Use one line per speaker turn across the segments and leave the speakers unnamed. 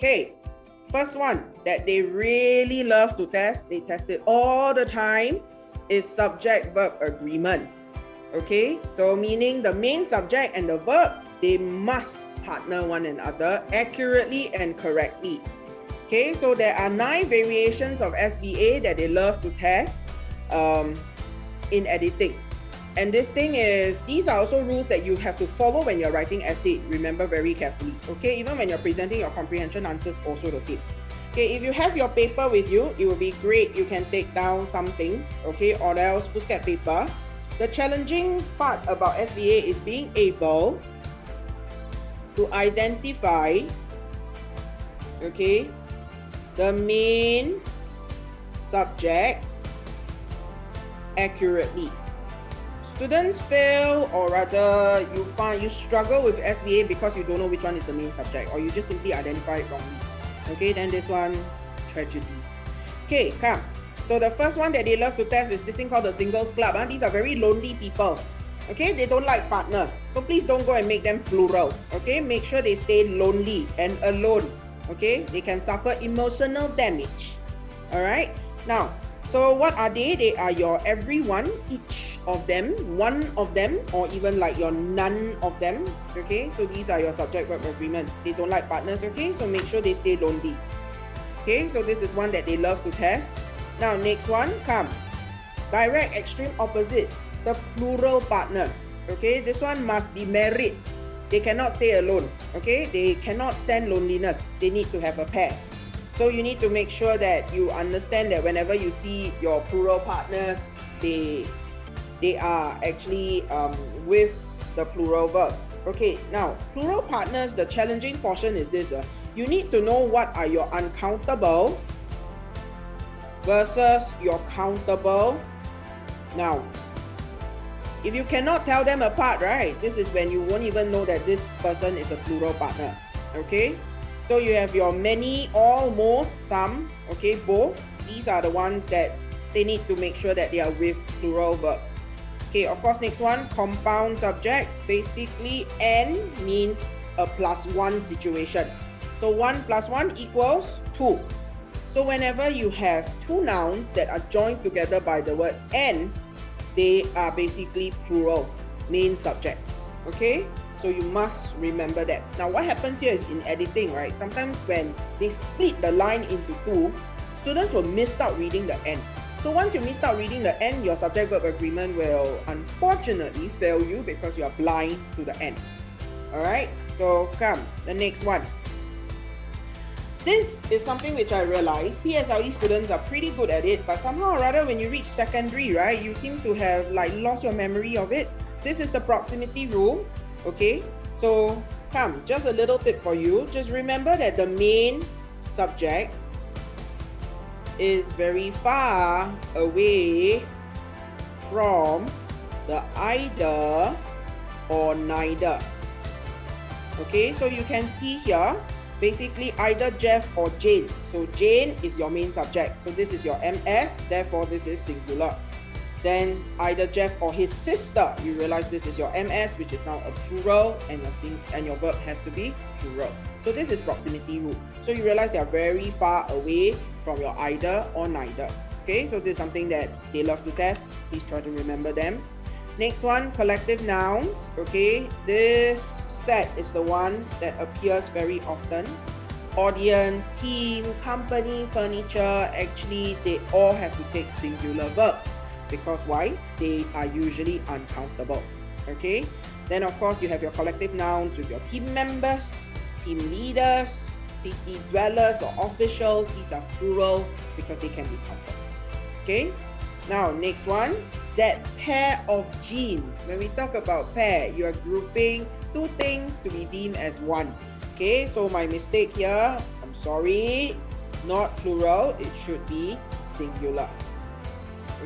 Okay, first one that they really love to test, they test it all the time, is subject-verb agreement. Okay, so meaning the main subject and the verb, they must partner one another accurately and correctly. Okay, so there are 9 variations of SVA that they love to test in editing. And this thing is, these are also rules that you have to follow when you're writing essay. Remember very carefully. Okay, even when you're presenting your comprehension answers, also the same. Okay, if you have your paper with you, it will be great. You can take down some things, okay, or else foolscap paper. The challenging part about SVA is being able to identify, okay, the main subject accurately. Students fail, or rather you struggle with SVA because you don't know which one is the main subject, or you just simply identify it wrongly. Okay, then this one, tragedy. Okay, come. So the first one that they love to test is this thing called the singles club. These are very lonely people. Okay, they don't like partner. So please don't go and make them plural. Okay, make sure they stay lonely and alone. Okay, they can suffer emotional damage. All right, now, so what are they? They are your everyone, each of them, one of them, or even like your none of them. Okay, so these are your subject-verb agreement. They don't like partners. Okay, so make sure they stay lonely. Okay, so this is one that they love to test. Now, next one, come. Direct extreme opposite, the plural partners. Okay, this one must be married. They cannot stay alone. Okay, they cannot stand loneliness. They need to have a pair. So you need to make sure that you understand that whenever you see your plural partners, they are actually with the plural verbs. Okay, now plural partners, the challenging portion is this. You need to know what are your uncountable versus your countable nouns. If you cannot tell them apart, right, this is when you won't even know that this person is a plural partner. Okay, so you have your many, all, most, some, okay, both. These are the ones that they need to make sure that they are with plural verbs. Okay, of course, next one, compound subjects. Basically, and means a +1 situation. So 1 + 1 equals 2. So whenever you have two nouns that are joined together by the word and, they are basically plural, main subjects. Okay, so you must remember that. Now what happens here is in editing, right, sometimes when they split the line into two, students will miss out reading the end. So once you miss out reading the end, your subject-verb agreement will unfortunately fail you because you are blind to the end. Alright, so come, the next one. This is something which I realized PSLE students are pretty good at it, but somehow or other when you reach secondary, right, you seem to have like lost your memory of it. This is the proximity rule. Okay, so come, just a little tip for you. Just remember that the main subject is very far away from the either or neither. Okay, so you can see here, basically either Jeff or Jane. So Jane is your main subject. So this is your MS, therefore this is singular. Then either Jeff or his sister. You realize this is your MS, which is now a plural, and your verb has to be plural. So this is proximity rule. So you realize they are very far away from your either or neither. Okay, so this is something that they love to test. Please try to remember them. Next one, collective nouns. Okay, this set is the one that appears very often. Audience, team, company, furniture, actually they all have to take singular verbs. Because why? They are usually uncountable. Okay, then of course you have your collective nouns with your team members, team leaders, city dwellers or officials. These are plural because they can be counted. Okay, now next one, that pair of genes. When we talk about pair, you are grouping two things to be deemed as one. Okay, so my mistake here, I'm sorry, not plural, it should be singular.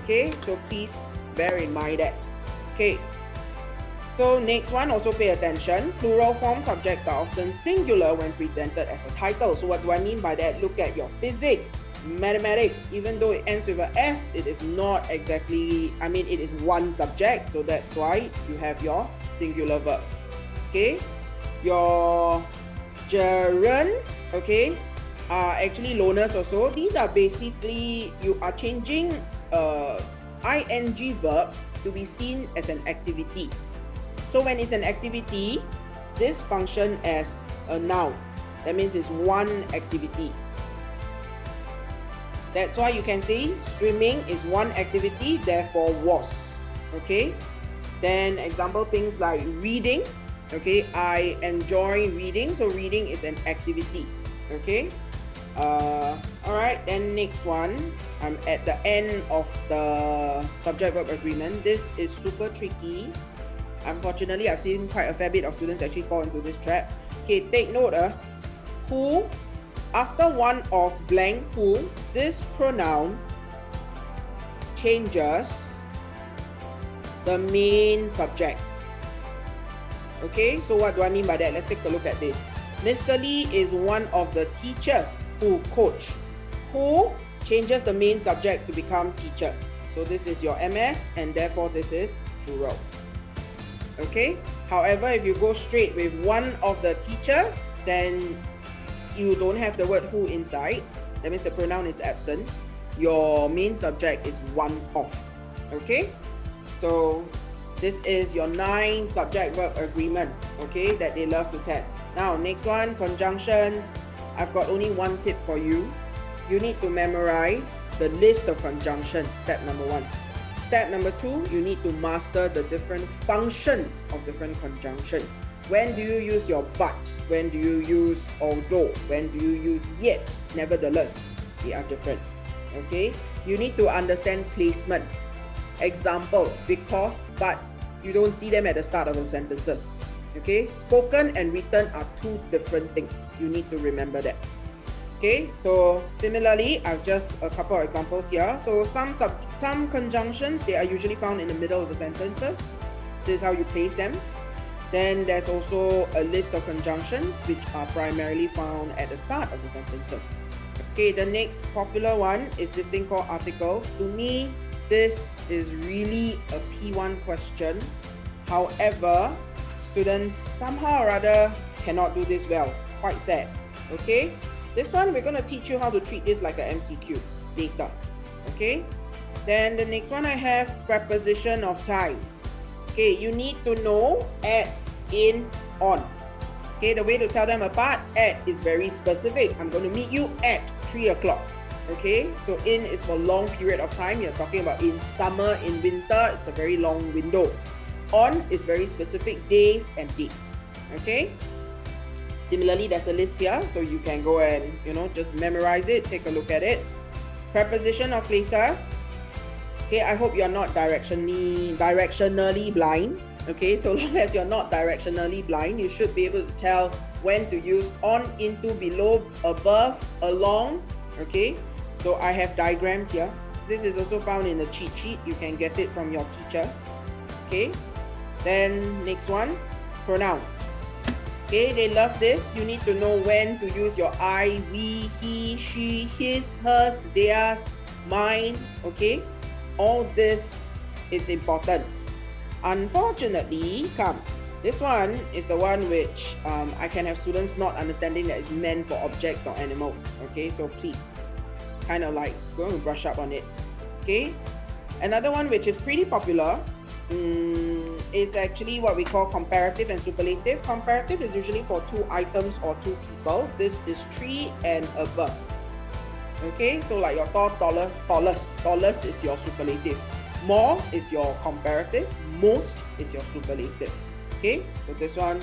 Okay, so please bear in mind that. Okay, so next one, also pay attention. Plural form subjects are often singular when presented as a title. So what do I mean by that? Look at your physics, mathematics. Even though it ends with a S, it is not exactly, it is one subject. So that's why you have your singular verb. Okay, your gerunds, okay, are actually loners also. These are basically, you are changing ing verb to be seen as an activity. So when it's an activity, this function as a noun. That means it's one activity. That's why you can say swimming is one activity, therefore was. Okay. Then example things like reading. Okay, I enjoy reading. So reading is an activity. Okay. Alright, then next one. I'm at the end of the subject-verb agreement. This is super tricky. Unfortunately, I've seen quite a fair bit of students actually fall into this trap. Okay, take note. Who, after one of blank who, this pronoun changes the main subject. Okay, so what do I mean by that? Let's take a look at this. Mr. Lee is one of the teachers who coach. Who changes the main subject to become teachers. So this is your MS and therefore this is plural. Okay, however, if you go straight with one of the teachers, then you don't have the word who inside. That means the pronoun is absent. Your main subject is one of. Okay, so this is your 9 subject-verb agreement, okay, that they love to test. Now, next one, conjunctions. I've got only one tip for you. You need to memorize the list of conjunctions, step number 1. Step number 2, you need to master the different functions of different conjunctions. When do you use your but? When do you use although? When do you use yet? Nevertheless, they are different. Okay? You need to understand placement. Example, because, but. You don't see them at the start of the sentences. Okay? Spoken and written are 2 different things. You need to remember that. Okay? So similarly, I've just a couple of examples here. So some conjunctions, they are usually found in the middle of the sentences. This is how you place them. Then there's also a list of conjunctions which are primarily found at the start of the sentences. Okay, the next popular one is this thing called articles. To me, this is really a P1 question. However, students somehow or other cannot do this well. Quite sad. Okay, this one we're going to teach you how to treat this like an MCQ later. Okay, then the next one I have preposition of time. Okay, you need to know at, in, on. Okay, the way to tell them apart, at is very specific. I'm going to meet you at 3 o'clock. Okay, so in is for long period of time. You're talking about in summer, in winter, it's a very long window. On is very specific days and dates. Okay, similarly, there's a list here, so you can go and just memorize it, take a look at it. Preposition of places. Okay, I hope you're not directionally blind. Okay, so long as you're not directionally blind, you should be able to tell when to use on, into, below, above, along. Okay, so I have diagrams here. This is also found in the cheat sheet. You can get it from your teachers. Okay, then next one, pronouns. Okay, they love this. You need to know when to use your I, we, he, she, his, hers, theirs, mine. Okay, all this is important. Unfortunately, this one is the one which I can have students not understanding that it's meant for objects or animals. Okay, so please kind of like go and brush up on it. Okay, another one which is pretty popular is actually what we call comparative and superlative. Comparative is usually for 2 items or 2 people. This is 3 and above. Okay, so like your tallest is your superlative. More is your comparative. Most is your superlative. Okay, so this one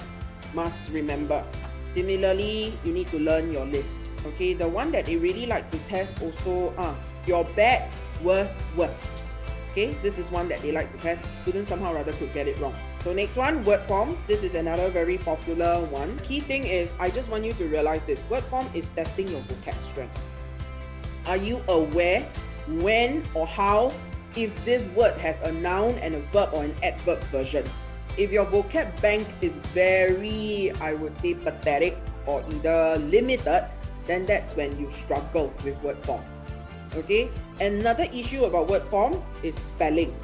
must remember. Similarly, you need to learn your list. Okay, the one that they really like to test also, your bad, worst. Okay, this is one that they like to test. Students somehow or other could get it wrong. So next one, word forms. This is another very popular one. Key thing is, I just want you to realize this. Word form is testing your vocab strength. Are you aware when or how if this word has a noun and a verb or an adverb version? If your vocab bank is very, I would say, pathetic or either limited, then that's when you struggle with word form. Okay, another issue about word form is spelling.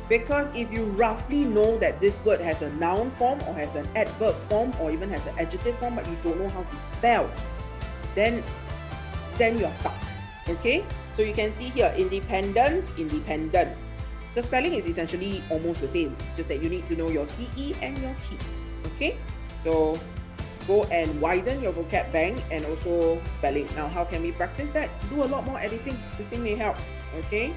Because if you roughly know that this word has a noun form or has an adverb form or even has an adjective form, but you don't know how to spell, then you're stuck. Okay, so you can see here, independence, independent. The spelling is essentially almost the same. It's just that you need to know your CE and your T. Okay, so go and widen your vocab bank and also spelling. Now, how can we practice that? Do a lot more editing. This thing may help. Okay,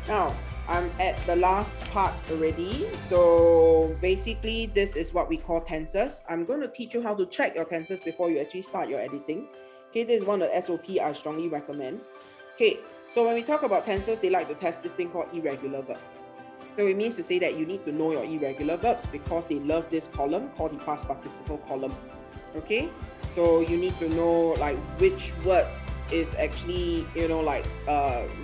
now I'm at the last part already. So basically, this is what we call tenses. I'm going to teach you how to check your tenses before you actually start your editing. Okay, this is one of the SOP I strongly recommend. Okay, so when we talk about tenses, they like to test this thing called irregular verbs. So it means to say that you need to know your irregular verbs because they love this column called the past participle column. Okay, so you need to know like which word is actually,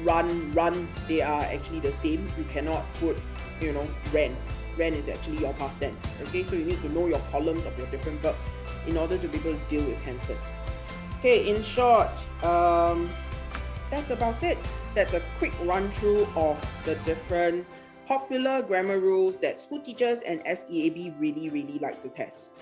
run, they are actually the same. You cannot put, ran is actually your past tense. Okay, so you need to know your columns of your different verbs in order to be able to deal with tenses. Okay, in short, that's about it. That's a quick run through of the different popular grammar rules that school teachers and SEAB really like to test.